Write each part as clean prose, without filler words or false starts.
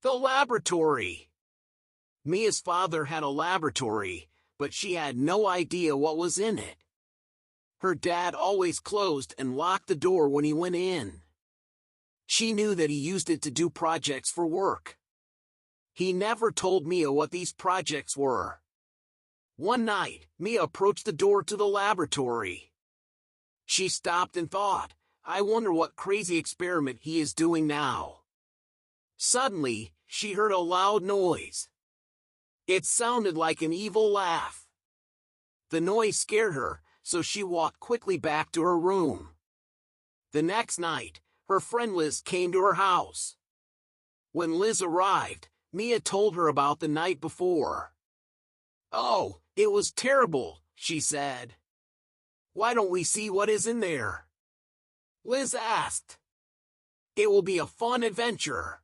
The laboratory. Mia's father had a laboratory, but she had no idea what was in it. Her dad always closed and locked the door when he went in. She knew that he used it to do projects for work. He never told Mia what these projects were. One night, Mia approached the door to the laboratory. She stopped and thought, I wonder what crazy experiment he is doing now. Suddenly, she heard a loud noise. It sounded like an evil laugh. The noise scared her, so she walked quickly back to her room. The next night, her friend Liz came to her house. When Liz arrived, Mia told her about the night before. Oh, it was terrible, she said. Why don't we see what is in there? Liz asked. It will be a fun adventure.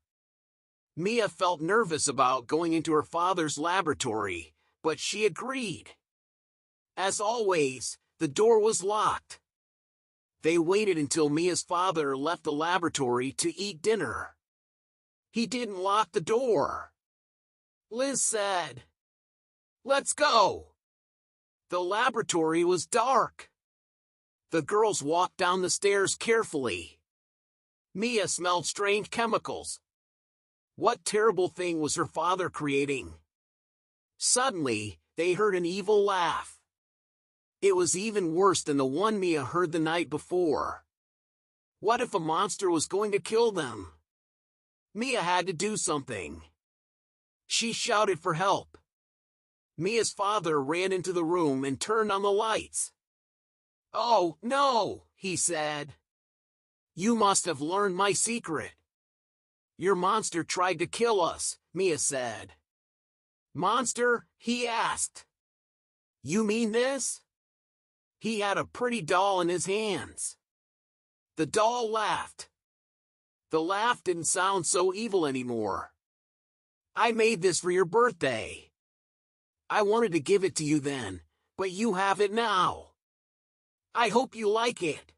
Mia felt nervous about going into her father's laboratory, but she agreed. As always, the door was locked. They waited until Mia's father left the laboratory to eat dinner. He didn't lock the door. Liz said, Let's go. The laboratory was dark. The girls walked down the stairs carefully. Mia smelled strange chemicals. What terrible thing was her father creating? Suddenly, they heard an evil laugh. It was even worse than the one Mia heard the night before. What if a monster was going to kill them? Mia had to do something. She shouted for help. Mia's father ran into the room and turned on the lights. Oh, no, he said. You must have learned my secret. Your monster tried to kill us, Mia said. Monster? He asked. You mean this? He had a pretty doll in his hands. The doll laughed. The laugh didn't sound so evil anymore. I made this for your birthday. I wanted to give it to you then, but you have it now. I hope you like it.